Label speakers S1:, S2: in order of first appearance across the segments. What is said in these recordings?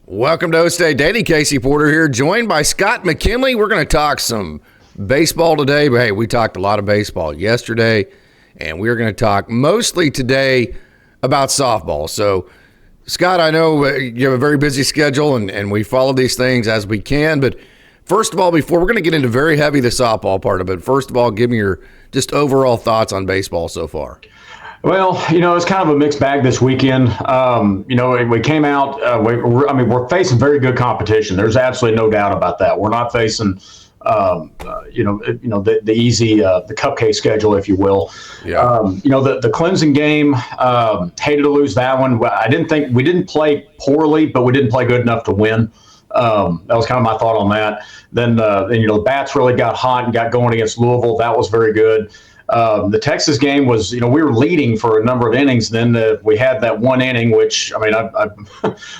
S1: Welcome to OkState Daily. Casey Porter here, joined by Scott McKinley. We're going to talk some baseball today, but hey, we talked a lot of baseball yesterday, and we're going to talk mostly today about softball. So, Scott, I know you have a very busy schedule, and we follow these things as we can, but first of all, before we're going to get into very heavy the softball part of it, first of all, give me your just overall thoughts on baseball so far.
S2: Well, it's kind of a mixed bag this weekend. We came out. We're facing very good competition. There's absolutely no doubt about that. We're not facing, the easy, the cupcake schedule, if you will.
S1: Yeah.
S2: The Clemson game. Hated to lose that one. I didn't think we didn't play poorly, but we didn't play good enough to win. That was kind of my thought on that. Then the bats really got hot and got going against Louisville. That was very good. The Texas game was, we were leading for a number of innings. Then we had that one inning, which, I'm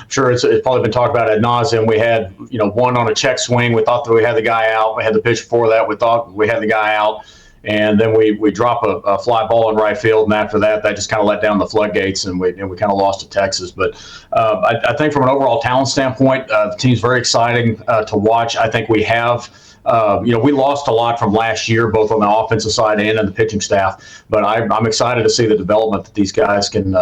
S2: sure it's probably been talked about ad nauseum. We had, one on a check swing. We thought that we had the guy out. We had the pitch before that. We thought we had the guy out. And then we drop a fly ball in right field. And after that, that just kind of let down the floodgates, and we kind of lost to Texas. But I think from an overall talent standpoint, the team's very exciting to watch. I think we have. We lost a lot from last year, both on the offensive side and in the pitching staff. But I'm excited to see the development that these guys can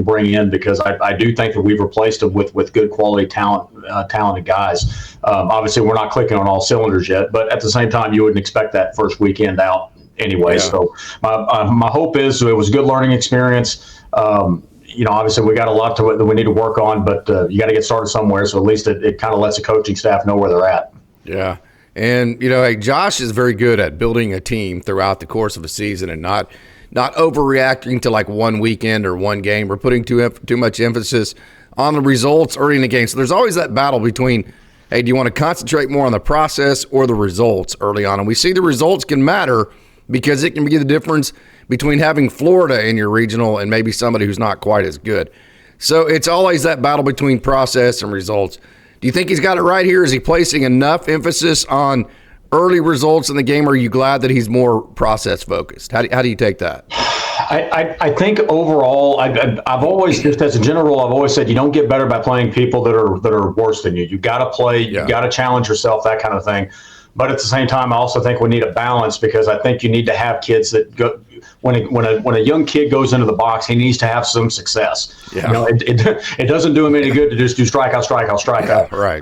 S2: bring in, because I do think that we've replaced them with good quality talented guys. Obviously, we're not clicking on all cylinders yet, but at the same time, you wouldn't expect that first weekend out anyway. Yeah. So my hope is it was a good learning experience. Obviously, we got a lot that we need to work on, but you got to get started somewhere. So at least it kind of lets the coaching staff know where they're at.
S1: Yeah. And, Josh is very good at building a team throughout the course of a season and not overreacting to like one weekend or one game or putting too much emphasis on the results early in the game. So there's always that battle between, hey, do you want to concentrate more on the process or the results early on? And we see the results can matter because it can be the difference between having Florida in your regional and maybe somebody who's not quite as good. So it's always that battle between process and results. Do you think he's got it right here? Is he placing enough emphasis on early results in the game, or are you glad that he's more process focused? How do you take that?
S2: I think overall, I've always, just as a general rule, I've always said you don't get better by playing people that are worse than you. You got to play, you got to challenge yourself, that kind of thing. But at the same time, I also think we need a balance, because I think you need to have kids that go. When a young kid goes into the box, he needs to have some success. Yeah. It doesn't do him any good to just do strikeout.
S1: Right.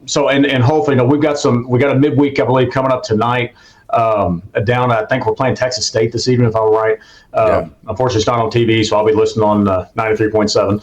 S2: So hopefully, we got a midweek, I believe, coming up tonight. Down, I think we're playing Texas State this evening, if I'm right. Unfortunately, it's not on TV, so I'll be listening on 93.7.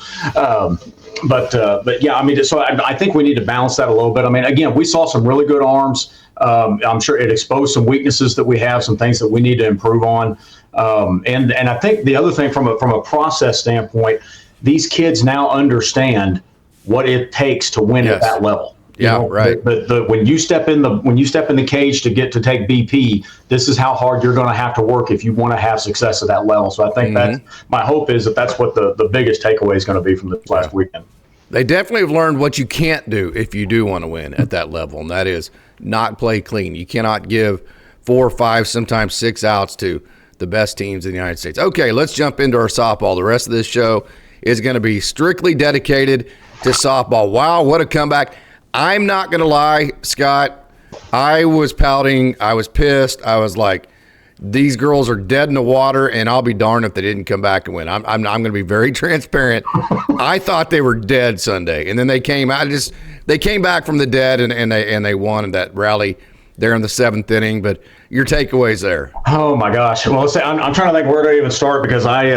S2: But yeah, so I think we need to balance that a little bit. Again, we saw some really good arms. I'm sure it exposed some weaknesses that we have, some things that we need to improve on. And I think the other thing from a process standpoint, these kids now understand what it takes to win at that level.
S1: Right.
S2: But when you step in the cage to take BP, this is how hard you're going to have to work if you want to have success at that level. So I think that's my hope is that's what the biggest takeaway is going to be from this last weekend.
S1: They definitely have learned what you can't do if you do want to win at that level, and that is not play clean. You cannot give 4, 5, sometimes 6 outs to the best teams in the United States. Okay, let's jump into our softball. The rest of this show is going to be strictly dedicated to softball. Wow, what a comeback. I'm not going to lie, Scott. I was pouting. I was pissed. I was like, these girls are dead in the water, and I'll be darned if they didn't come back and win. I'm going to be very transparent. I thought they were dead Sunday, and then they came out. They came back from the dead, and they won in that rally there in the 7th inning. But your takeaways there?
S2: Oh my gosh! Well, I'm trying to think where to even start, because I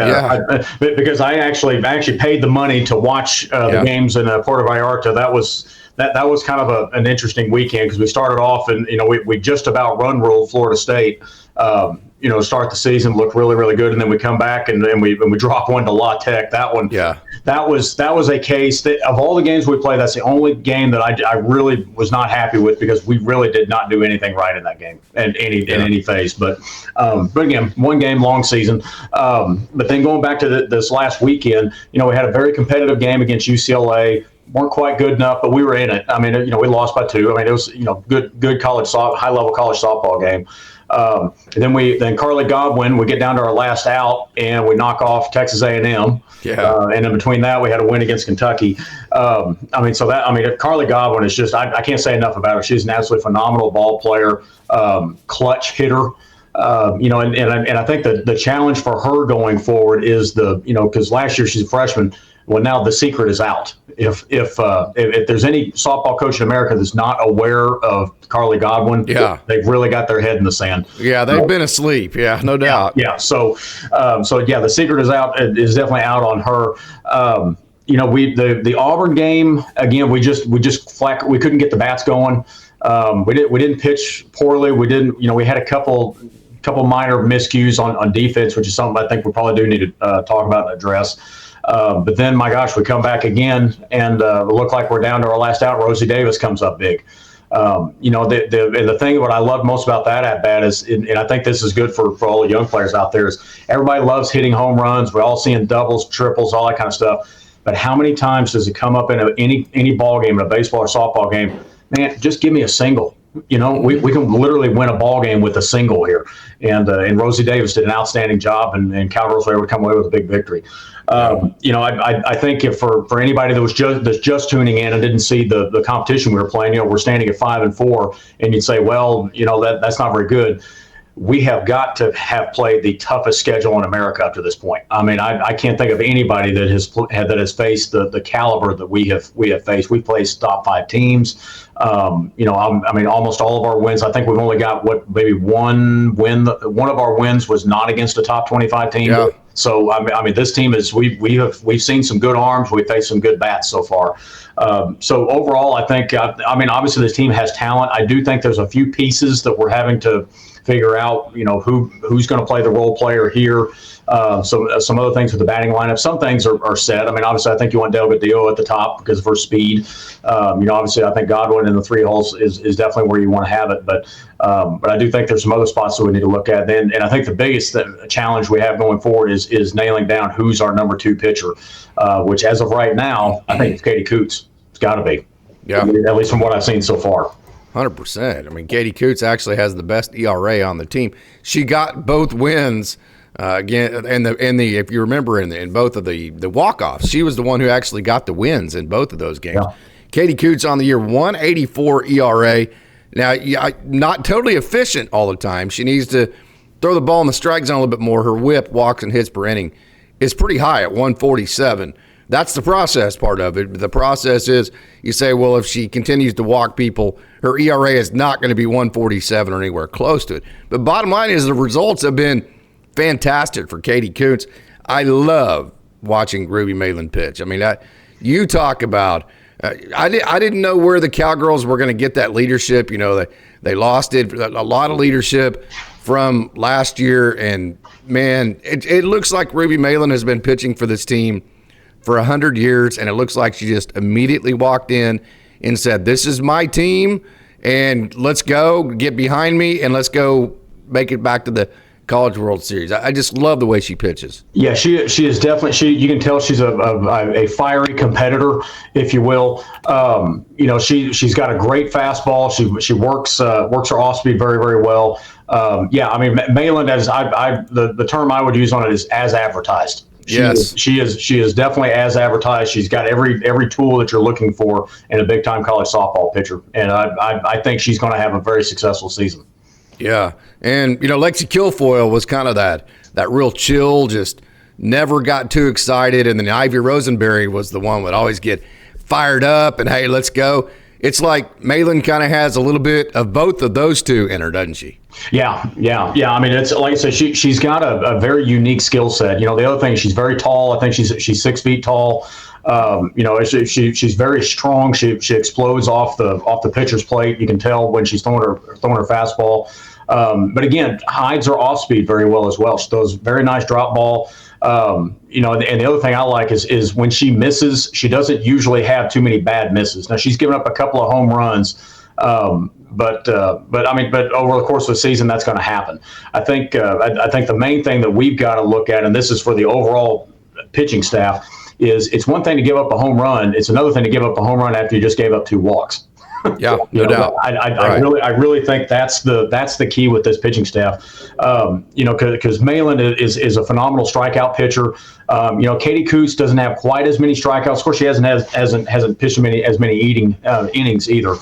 S2: actually paid the money to watch the games in Puerto Vallarta. That was kind of an interesting weekend, because we started off and we just about ruled Florida State. Start the season, look really, really good, and then we come back and we drop one to La Tech. That one, that was a case that of all the games we played, that's the only game that I really was not happy with, because we really did not do anything right in that game in any phase. But again, one game, long season. But then going back to this last weekend, we had a very competitive game against UCLA. Weren't quite good enough, but we were in it. We lost by 2. It was, good college high level college softball game. Then Carly Godwin, we get down to our last out and we knock off Texas A&M.
S1: Yeah.
S2: And in between that, we had a win against Kentucky. Carly Godwin is just, I can't say enough about her. She's an absolutely phenomenal ball player, clutch hitter. And I think the challenge for her going forward is because last year she's a freshman. Well, now the secret is out. If there's any softball coach in America that's not aware of Carly Godwin, they've really got their head in the sand.
S1: Yeah, they've been asleep. Yeah, no doubt.
S2: Yeah. So the secret is out. Is definitely out on her. The Auburn game again. We couldn't get the bats going. We didn't pitch poorly. We didn't. We had a couple minor miscues on defense, which is something I think we probably do need to talk about and address. But then, my gosh, we come back again and look like we're down to our last out. Rosie Davis comes up big. The thing what I love most about that at bat is, and I think this is good for all the young players out there, is everybody loves hitting home runs. We're all seeing doubles, triples, all that kind of stuff. But how many times does it come up in any ball game, in a baseball or softball game? Man, just give me a single. We can literally win a ball game with a single here. And Rosie Davis did an outstanding job, and Cowgirls were able to come away with a big victory. I think if for anybody that's just tuning in and didn't see the competition we were playing, we're standing at 5-4, and you'd say, well, that's not very good. We have got to have played the toughest schedule in America up to this point. I mean, I can't think of anybody that has faced the caliber that we have faced. We placed top 5 teams. Almost all of our wins. I think we've only got maybe one win. One of our wins was not against a top 25 team.
S1: Yeah.
S2: So this team is we've seen some good arms. We've faced some good bats so far. So overall, I think obviously this team has talent. I do think there's a few pieces that we're having to figure out, who's going to play the role player here. Some other things with the batting lineup. Some things are set. Obviously, I think you want Delgadillo at the top because of her speed. Obviously, I think Godwin in the 3 holes is definitely where you want to have it. But I do think there's some other spots that we need to look at. And I think the biggest challenge we have going forward is nailing down who's our number 2 pitcher, which as of right now, I think it's Katie Coots. It's got to be. Yeah. At least from what I've seen so far.
S1: 100%. Katie Coots actually has the best ERA on the team. She got both wins again, and if you remember in both of the walk-offs, she was the one who actually got the wins in both of those games. Yeah. Katie Coots on the year, 1.84 ERA. Now, not totally efficient all the time. She needs to throw the ball in the strike zone a little bit more. Her whip, walks, and hits per inning is pretty high at 147. That's the process part of it. The process is you say, well, if she continues to walk people, her ERA is not going to be 147 or anywhere close to it. But bottom line is the results have been fantastic for Katie Coots. I love watching Ruby Malin pitch. You talk about I didn't know where the Cowgirls were going to get that leadership. They lost it, a lot of leadership from last year. And, man, it looks like Ruby Malin has been pitching for this team for 100 years, and it looks like she just immediately walked in and said, this is my team, and let's go, get behind me, and let's go make it back to the College World Series. I just love the way she pitches. Yeah, she is definitely, you can tell she's a fiery competitor, if you will. She's got a great fastball. She works her off speed very, very well. Malin, the term I would use on it is as advertised. She is definitely as advertised. She's got every tool that you're looking for in a big time college softball pitcher, and I think she's going to have a very successful season. Yeah, and Lexi Kilfoyle was kind of that real chill, just never got too excited, and then Ivy Rosenberry was the one that would always get fired up and hey, let's go. It's like Malin kind of has a little bit of both of those two in her, doesn't she? Yeah. It's like I said, she's got a very unique skill set. The other thing, she's very tall. I think she's 6 feet tall. She's very strong. She explodes off the pitcher's plate. You can tell when she's throwing her fastball. But again, hides her off speed very well as well. She throws very nice drop ball. And the other thing I like is when she misses, she doesn't usually have too many bad misses. Now she's given up a couple of home runs, but over the course of the season, that's going to happen. I think the main thing that we've got to look at, and this is for the overall pitching staff, is it's one thing to give up a home run. It's another thing to give up a home run after you just gave up 2 walks. Yeah, no doubt.
S2: I really think that's the key with this pitching staff. Because Malin is a phenomenal strikeout pitcher. Katie Coots doesn't have quite as many strikeouts. Of course, she hasn't pitched as many innings either.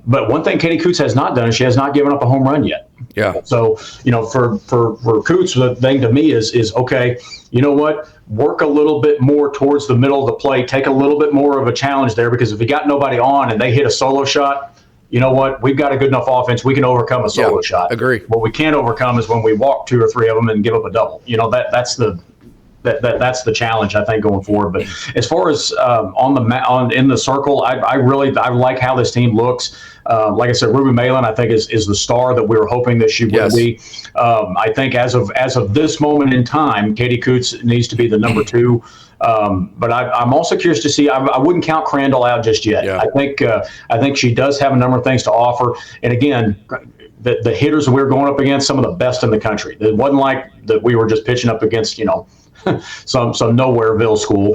S2: But one thing Katie Coots has not done is she has not given up a home run yet.
S1: Yeah.
S2: So, for Coots, the thing to me is okay, you know what? Work a little bit more towards the middle of the plate. Take a little bit more of a challenge there, because if you got nobody on and they hit a solo shot, you know what? We've got a good enough offense. We can overcome a solo shot.
S1: Agree.
S2: What we can't overcome is when we walk 2 or 3 of them and give up a double. That's the challenge, I think, going forward. But as far as in the circle, I like how this team looks. Like I said, Ruby Malin, I think, is the star that we were hoping that she would be. I think as of this moment in time, Katie Coots needs to be the number 2. But I'm also curious to see. I wouldn't count Crandall out just yet.
S1: Yeah.
S2: I think she does have a number of things to offer. And again, the hitters that we were going up against, some of the best in the country. It wasn't like that we were just pitching up against some nowhereville school.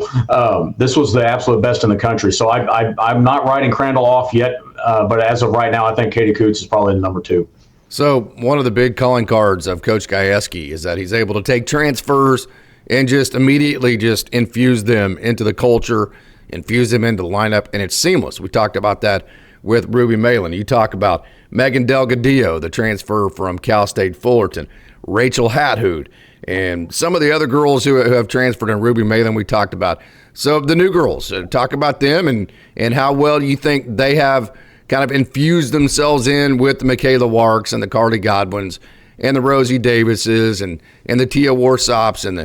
S2: This was the absolute best in the country. So I'm not writing Crandall off yet. But as of right now, I think Katie Coots is probably the number 2.
S1: So one of the big calling cards of Coach Gajewski is that he's able to take transfers and just immediately just infuse them into the culture, infuse them into the lineup, and it's seamless. We talked about that with Ruby Malin. You talk about Megan Delgadillo, the transfer from Cal State Fullerton, Rachel Hathood, and some of the other girls who have transferred in Ruby Malin we talked about. So the new girls, talk about them and how well you think they have kind of infused themselves in with the Michaela Warks and the Carly Godwins and the Rosie Davises and the Tia Warsops and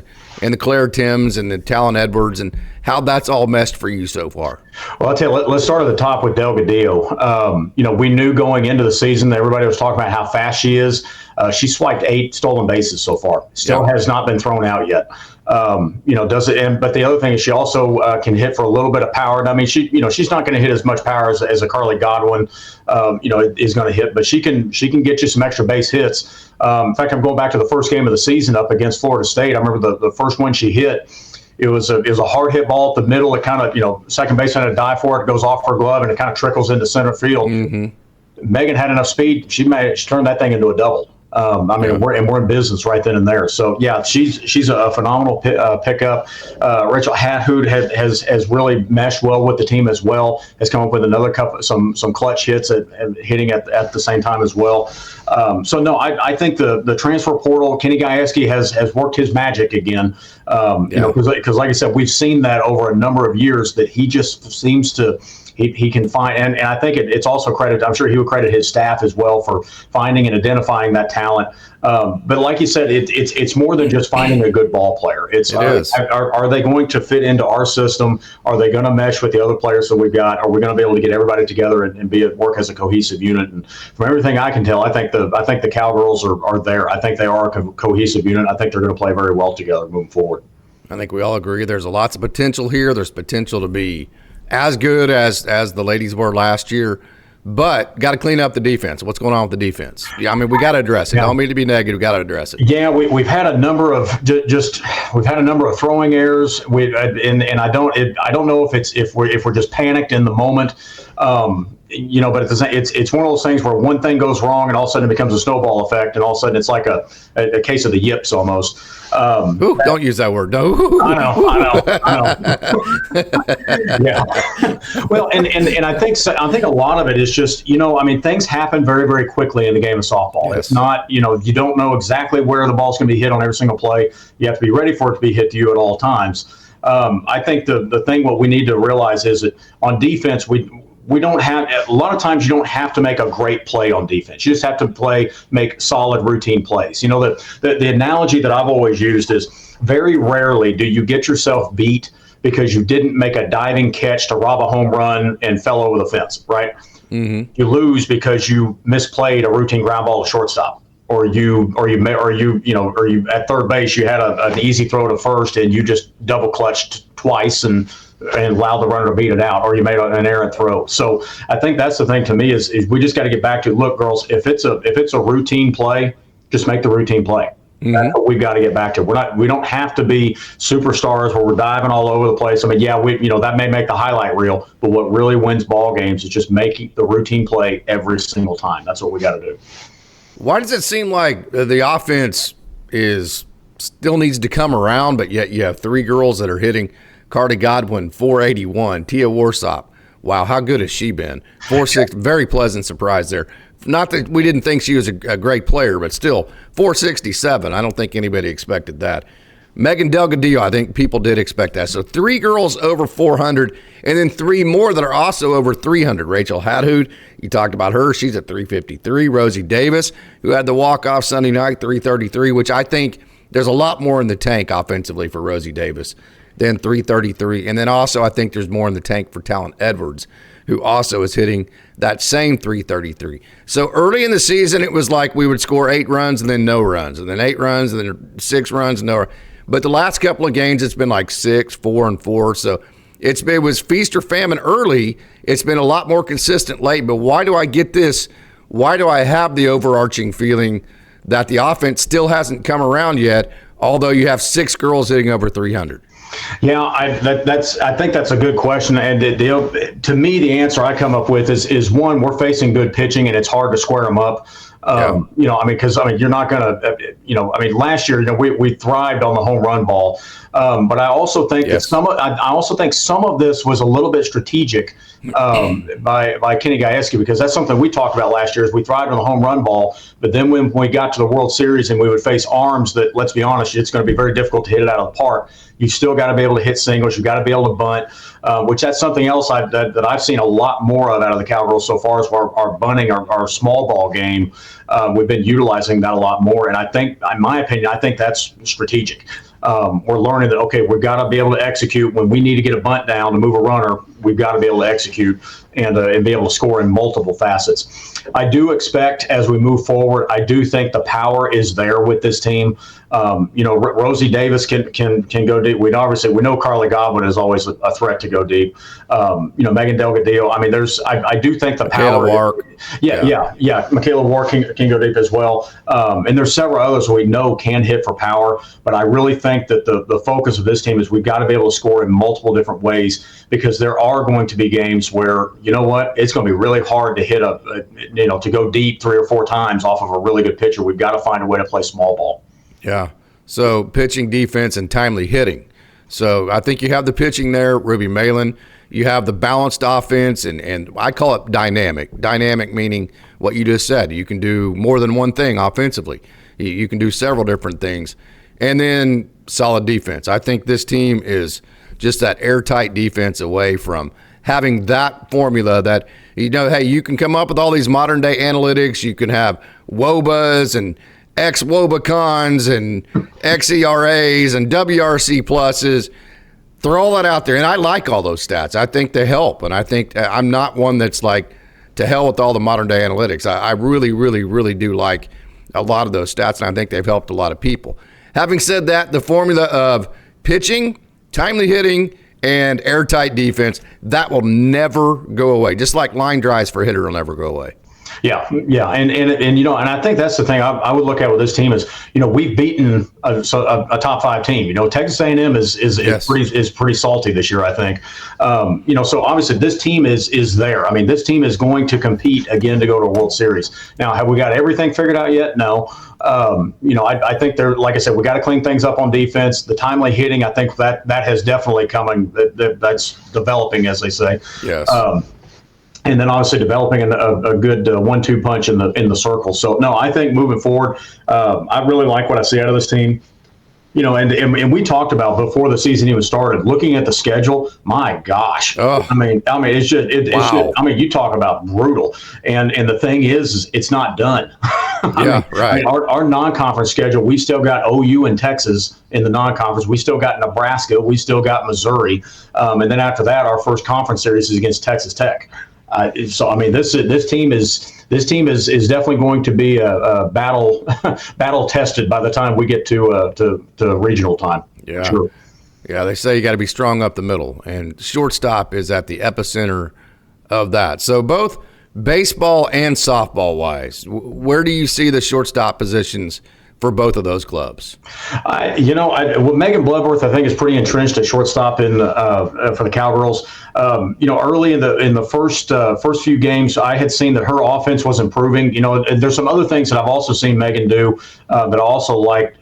S1: the Claire Timms and the Talon Edwards, and how that's all meshed for you so far.
S2: Well, I'll tell you, let's start at the top with Delgadillo. We knew going into the season that everybody was talking about how fast she is. She swiped 8 stolen bases so far. Still has not been thrown out yet. Does it? But the other thing is she also can hit for a little bit of power. And I mean, she's not going to hit as much power as a Carly Godwin, is going to hit, but she can get you some extra base hits. In fact, I'm going back to the first game of the season up against Florida State. I remember the first one she hit. It was a hard hit ball at the middle. It kind of, second baseman had to dive for it. It goes off her glove and it kind of trickles into center field. Mm-hmm. Megan had enough speed. She turned that thing into a double. We're in business right then and there. So yeah, she's a phenomenal pickup. Rachel Hathood has really meshed well with the team as well. Has come up with another couple some clutch hits at hitting at the same time as well. I think the transfer portal, Kenny Gajewski has worked his magic again. Because like I said, we've seen that over a number of years that he just seems to. He can find, and I think it's also credit. I'm sure he would credit his staff as well for finding and identifying that talent. But like you said, it's more than just finding a good ball player. Are they going to fit into our system? Are they going to mesh with the other players that we've got? Are we going to be able to get everybody together and work as a cohesive unit? And from everything I can tell, I think the Cowgirls are there. I think they are a cohesive unit. I think they're going to play very well together moving forward.
S1: I think we all agree there's lots of potential here. There's potential to be as good as the ladies were last year, but got to clean up the defense. What's going on with the defense? Yeah, I mean, we got to address it. Yeah. I don't mean to be negative. We got to address it.
S2: Yeah, we've had a number of throwing errors. I don't know if we're just panicked in the moment. But it's one of those things where one thing goes wrong and all of a sudden it becomes a snowball effect, and all of a sudden it's like a case of the yips almost.
S1: Don't use that word. No.
S2: I know. Yeah. Well, and I think a lot of it is just, things happen very, very quickly in the game of softball. Yes. It's not, you don't know exactly where the ball's going to be hit on every single play. You have to be ready for it to be hit to you at all times. I think the thing what we need to realize is that on defense, we don't have a lot of times. You don't have to make a great play on defense. You just have to make solid routine plays. The analogy that I've always used is very rarely do you get yourself beat because you didn't make a diving catch to rob a home run and fell over the fence, right? Mm-hmm. You lose because you misplayed a routine ground ball to shortstop, or you at third base you had an easy throw to first and you just double clutched twice and allowed the runner to beat it out, or you made an errant throw. So I think that's the thing to me is we just got to get back to, look, girls, if it's a routine play, just make the routine play. That's what we've got to get back to. We don't have to be superstars where we're diving all over the place. I mean, yeah, that may make the highlight reel, but what really wins ball games is just making the routine play every single time. That's what we got to do.
S1: Why does it seem like the offense still needs to come around, but yet you have three girls that are hitting? Cardi Godwin, 481. Tia Warsop, wow, how good has she been? 4.6, very pleasant surprise there. Not that we didn't think she was a great player, but still, 467. I don't think anybody expected that. Megan Delgadillo, I think people did expect that. So three girls over 400, and then three more that are also over 300. Rachel Hadhoud, you talked about her. She's at 353. Rosie Davis, who had the walk-off Sunday night, 333, which I think there's a lot more in the tank offensively for Rosie Davis than 333. And then also I think there's more in the tank for Talon Edwards, who also is hitting that same 333. So early in the season, it was like we would score 8 runs and then no runs, and then 8 runs and then 6 runs and no runs. But the last couple of games, it's been like 6, 4, and 4. So it was feast or famine early. It's been a lot more consistent late. But why do I get this? Why do I have the overarching feeling that the offense still hasn't come around yet, although you have 6 girls hitting over 300?
S2: Yeah, I think that's a good question. And to me, the answer I come up with is one, we're facing good pitching, and it's hard to square them up. Because you're not going to, last year, we thrived on the home run ball. But I also think that some of this was a little bit strategic by Kenny Gajewski, because that's something we talked about last year. Is we thrived on the home run ball, but then when we got to the World Series and we would face arms that, let's be honest, it's going to be very difficult to hit it out of the park. You still got to be able to hit singles. You got to be able to bunt, which that's something else that I've seen a lot more of out of the Cowgirls so far, is our bunting, our small ball game. We've been utilizing that a lot more, and I think, in my opinion, I think that's strategic. We're learning that, okay, we've got to be able to execute when we need to get a bunt down to move a runner. We've got to be able to execute and be able to score in multiple facets. I do expect, as we move forward, I do think the power is there with this team. Rosie Davis can go deep. We know Carly Godwin is always a threat to go deep. Megan Delgadillo. I do think the power. Michaela Wark can go deep as well. And there's several others we know can hit for power. But I really think that the focus of this team is we've got to be able to score in multiple different ways, because there are going to be games where, you know what, it's going to be really hard to hit to go deep 3 or 4 times off of a really good pitcher. We've got to find a way to play small ball.
S1: Yeah. So pitching, defense, and timely hitting. So I think you have the pitching there, Ruby Malin. You have the balanced offense, and I call it dynamic. Dynamic meaning what you just said. You can do more than one thing offensively. You can do several different things. And then solid defense. I think this team is just that airtight defense away from having that formula that, hey, you can come up with all these modern day analytics. You can have WOBAs and ex-Wobacons and XERAs and WRC pluses. Throw all that out there. And I like all those stats. I think they help. And I think I'm not one that's like, to hell with all the modern day analytics. I really, really, really do like a lot of those stats, and I think they've helped a lot of people. Having said that, the formula of pitching, timely hitting, and airtight defense, that will never go away. Just like line drives for a hitter will never go away.
S2: Yeah, and I think that's the thing I would look at with this team is, we've beaten a top 5 team. Texas A&M is pretty salty this year, I think. So obviously this team is there. I mean, this team is going to compete again to go to a World Series. Now, have we got everything figured out yet? No. I think like I said, we got to clean things up on defense. The timely hitting, I think that has definitely coming. That's developing, as they say.
S1: Yes.
S2: And then obviously developing a good 1-2 punch in the circle. So no, I think moving forward, I really like what I see out of this team. And we talked about before the season even started, looking at the schedule. My gosh, it's just you talk about brutal. And the thing is it's not done.
S1: Right.
S2: Our non-conference schedule, we still got OU and Texas in the non-conference. We still got Nebraska. We still got Missouri. And then after that, our first conference series is against Texas Tech. This team is definitely going to be a battle tested by the time we get to regional time.
S1: Yeah,
S2: sure.
S1: Yeah. They say you got to be strong up the middle, and shortstop is at the epicenter of that. So both baseball and softball wise, where do you see the shortstop positions for both of those clubs?
S2: Megan Bloodworth, I think, is pretty entrenched at shortstop in for the Cowgirls. Early in the first few games, I had seen that her offense was improving. And there's some other things that I've also seen Megan do that I also liked.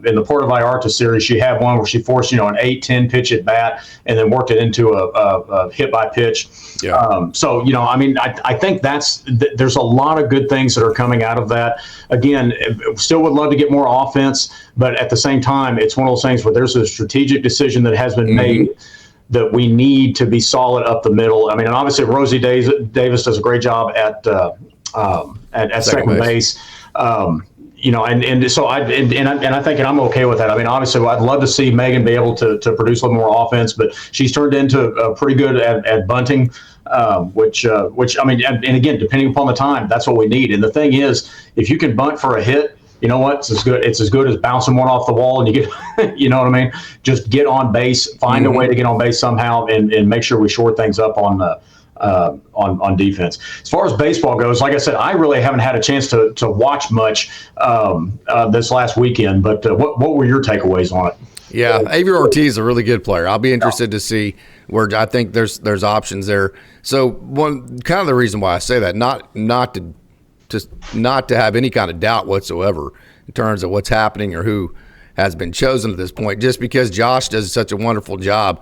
S2: In the Puerto Vallarta series, she had one where she forced an 8-10 pitch at bat and then worked it into a hit by pitch.
S1: Yeah.
S2: I think there's a lot of good things that are coming out of that. Again, still would love to get more offense, but at the same time, it's one of those things where there's a strategic decision that has been made that we need to be solid up the middle. And obviously Rosie Davis does a great job at second base. I think I'm okay with that. Obviously, I'd love to see Megan be able to produce a little more offense, but she's turned into pretty good at bunting, which and again, depending upon the time, that's what we need. And the thing is, if you can bunt for a hit, you know what? It's as good as bouncing one off the wall and you get, you know what I mean? Just get on base, find a way to get on base somehow, and make sure we shore things up on defense. As far as baseball goes, like I said, I really haven't had a chance to watch much this last weekend. But what were your takeaways on it?
S1: Yeah, Avery Ortiz is a really good player. I'll be interested to see where I think there's options there. So one kind of the reason why I say that, not to have any kind of doubt whatsoever in terms of what's happening or who has been chosen at this point, just because Josh does such a wonderful job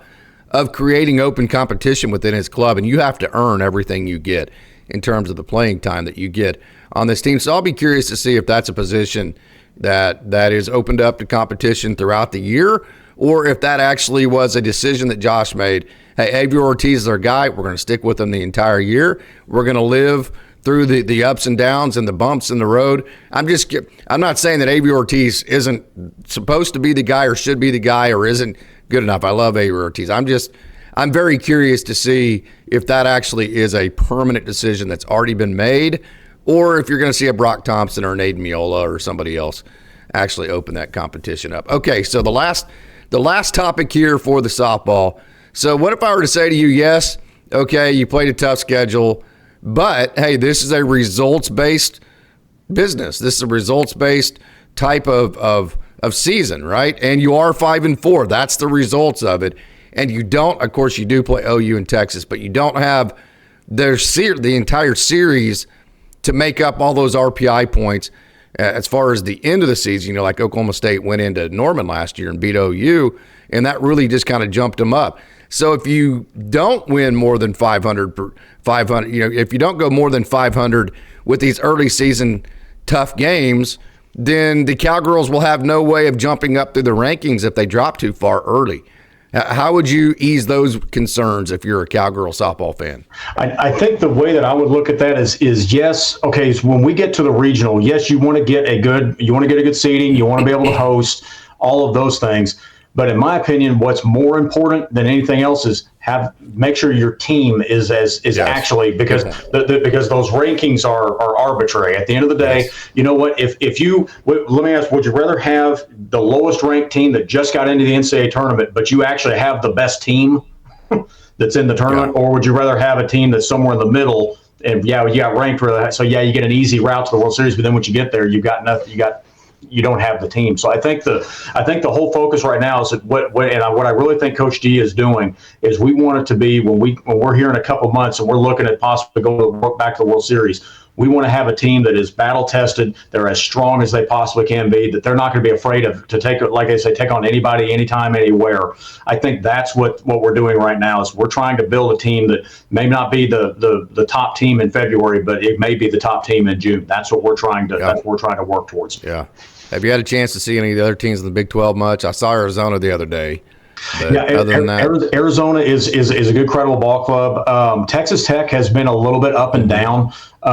S1: of creating open competition within his club, and you have to earn everything you get in terms of the playing time that you get on this team. So I'll be curious to see if that's a position that is opened up to competition throughout the year, or if that actually was a decision that Josh made. Hey, Avery Ortiz is our guy. We're going to stick with him the entire year. We're going to live through the ups and downs and the bumps in the road. I'm not saying that Avery Ortiz isn't supposed to be the guy or should be the guy or isn't good enough. I love Avery Ortiz. I'm very curious to see if that actually is a permanent decision that's already been made, or if you're going to see a Brock Thompson or an Aiden Miola or somebody else actually open that competition up. Okay, so the last topic here for the softball. So what if I were to say to you, yes, okay, you played a tough schedule, but hey, this is a results-based business. This is a results-based type of season, right? And you are 5-4. That's the results of it. And you don't, of course, you do play OU in Texas, but you don't have the entire series to make up all those RPI points as far as the end of the season. Like Oklahoma State went into Norman last year and beat OU, and that really just kind of jumped them up. So if you don't win more than 500, if you don't go more than 500 with these early season tough games, then the Cowgirls will have no way of jumping up through the rankings if they drop too far early. How would you ease those concerns if you're a Cowgirl softball fan?
S2: I think the way that I would look at that is yes, okay, so when we get to the regional, yes, you want to get a good seating, you want to be able to host all of those things. But in my opinion, what's more important than anything else is make sure your team is actually, because because those rankings are arbitrary. At the end of the day, you know what? Let me ask, would you rather have the lowest ranked team that just got into the NCAA tournament, but you actually have the best team that's in the tournament, or would you rather have a team that's somewhere in the middle and you got ranked for that? So you get an easy route to the World Series, but then once you get there, you got nothing. You don't have the team. So I think the whole focus right now is that what I really think Coach D is doing is we want it to be when we're here in a couple of months and we're looking at possibly going back to the World Series, we want to have a team that is battle tested, they're as strong as they possibly can be, that they're not going to be afraid to take on anybody, anytime, anywhere. I think that's what we're doing right now is we're trying to build a team that may not be the top team in February, but it may be the top team in June. That's what we're trying to work towards.
S1: Yeah. Have you had a chance to see any of the other teams in the Big 12 much? I saw Arizona the other day. But other than that,
S2: Arizona is a good, credible ball club. Texas Tech has been a little bit up and down. They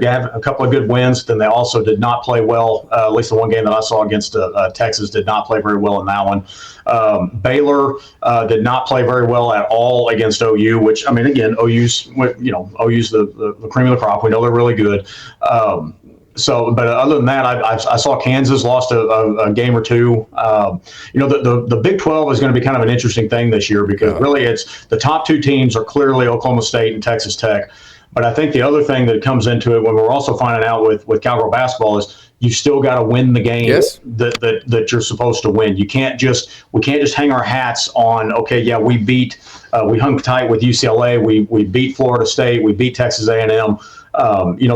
S2: have a couple of good wins. Then they also did not play well. At least the one game that I saw against Texas did not play very well in that one. Baylor did not play very well at all against OU. Which again, OU's the cream of the crop. We know they're really good. But other than that, I saw Kansas lost a game or two. The Big 12 is going to be kind of an interesting thing this year because really it's the top two teams are clearly Oklahoma State and Texas Tech. But I think the other thing that comes into it when we're also finding out with Cowgirl basketball is you still got to win the game
S1: Yes.
S2: that you're supposed to win. We can't just hang our hats on, okay, yeah, we hung tight with UCLA, we beat Florida State, we beat Texas A&M.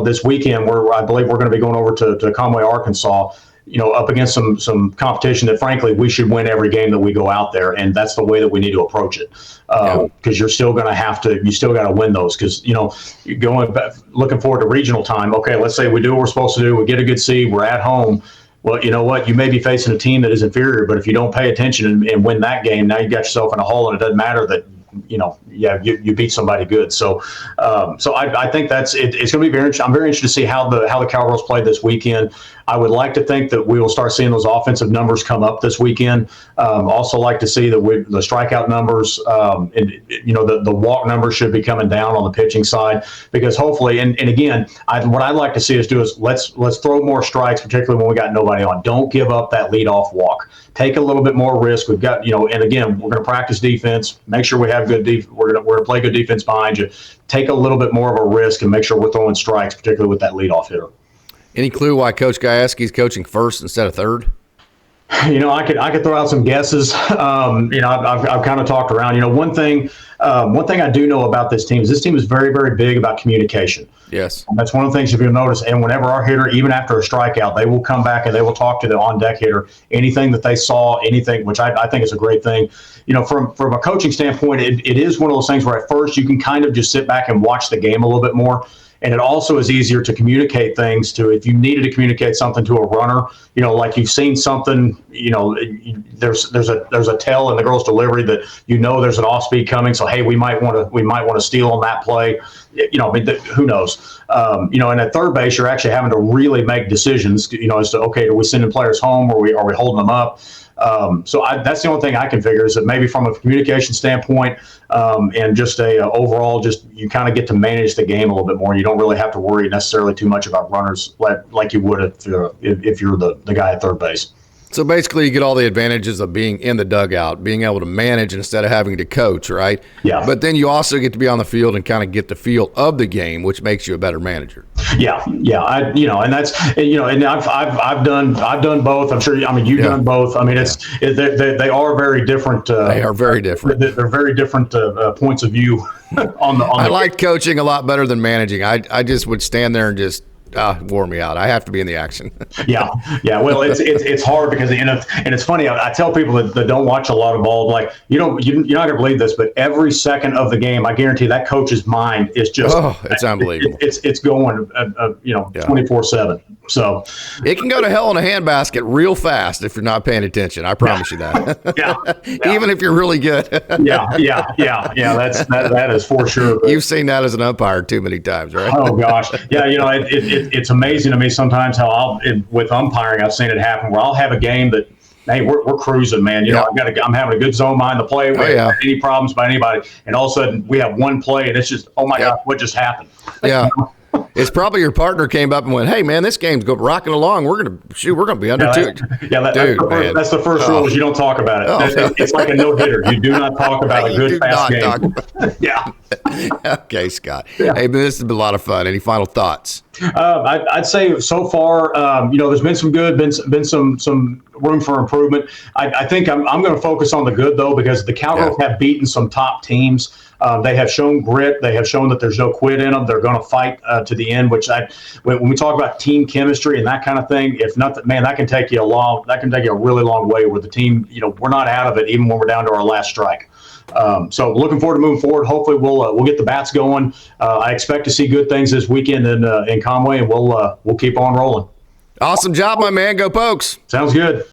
S2: This weekend I believe we're going to be going over to Conway, Arkansas, up against some competition that, frankly, we should win every game that we go out there, and that's the way that we need to approach it. Because you're still going to you still got to win those. Because looking forward to regional time. Okay, let's say we do what we're supposed to do. We get a good seed. We're at home. Well, you know what? You may be facing a team that is inferior, but if you don't pay attention and win that game, now you got yourself in a hole, and it doesn't matter that you beat somebody good. So I think it's going to be very interesting. I'm very interested to see how the Cowgirls play this weekend. I would like to think that we will start seeing those offensive numbers come up this weekend. Also like to see that the strikeout numbers, the walk numbers should be coming down on the pitching side, because hopefully, and again, what I'd like to see us do is let's throw more strikes, particularly when we got nobody on. Don't give up that leadoff walk. Take a little bit more risk. We've got, and again, we're going to practice defense. Make sure we have good we're going to play good defense behind you. Take a little bit more of a risk and make sure we're throwing strikes, particularly with that leadoff hitter.
S1: Any clue why Coach Gajewski's coaching first instead of third?
S2: I could throw out some guesses. I've kind of talked around. One thing I do know about this team is very, very big about communication.
S1: Yes.
S2: And that's one of the things, if you'll notice, and whenever our hitter, even after a strikeout, they will come back and they will talk to the on-deck hitter, anything that they saw, anything, which I think is a great thing. From a coaching standpoint, it is one of those things where at first you can kind of just sit back and watch the game a little bit more. And it also is easier to communicate things to, if you needed to communicate something to a runner, like you've seen something, there's a tell in the girl's delivery that there's an off speed coming. So hey, we might want to steal on that play. Who knows? And at third base, you're actually having to really make decisions, as to, okay, are we sending players home, or are we holding them up? So that's the only thing I can figure, is that maybe from a communication standpoint, and just overall, just you kind of get to manage the game a little bit more. You don't really have to worry necessarily too much about runners like you would if you're the guy at third base.
S1: So basically, you get all the advantages of being in the dugout, being able to manage instead of having to coach, right?
S2: Yeah.
S1: But then you also get to be on the field and kind of get the feel of the game, which makes you a better manager.
S2: Yeah. And that's, and I've done both. I'm sure. You've done both. They are very different.
S1: They are very different.
S2: They're very different points of view
S1: I like coaching a lot better than managing. I just would stand there and just wore me out. I have to be in the action.
S2: Yeah. Well, it's hard because and it's funny. I tell people that don't watch a lot of ball, like you're not gonna believe this, but every second of the game, I guarantee that coach's mind is just
S1: it's unbelievable.
S2: It's going 24/7. So it
S1: can go to hell in a handbasket real fast if you're not paying attention. I promise you that.
S2: Yeah.
S1: Even if you're really good.
S2: Yeah. That is for sure.
S1: You've seen that as an umpire too many times, right?
S2: Oh gosh. Yeah. It's amazing to me sometimes how with umpiring, I've seen it happen where I'll have a game that, hey, we're cruising, man. I'm having a good zone mind to play. We don't have any problems by anybody, and all of a sudden we have one play, and it's just, oh my God, what just happened?
S1: Yeah. It's probably your partner came up and went, "Hey, man, this game's rocking along. We're gonna be under two."
S2: That's the first rule: is you don't talk about it. It's like a no hitter. You do not talk about a good fast game. Yeah.
S1: Okay, Scott. Yeah. Hey, this has been a lot of fun. Any final thoughts?
S2: I'd say so far, there's been some good, been some room for improvement. I think I'm going to focus on the good though, because the Cowgirls have beaten some top teams. They have shown grit. They have shown that there's no quit in them. They're going to fight to the end. When we talk about team chemistry and that kind of thing, if not, man, that can take you a really long way. Where the team, we're not out of it even when we're down to our last strike. So looking forward to moving forward. Hopefully we'll get the bats going. I expect to see good things this weekend in Conway, and we'll keep on rolling.
S1: Awesome job, my man. Go Pokes.
S2: Sounds good.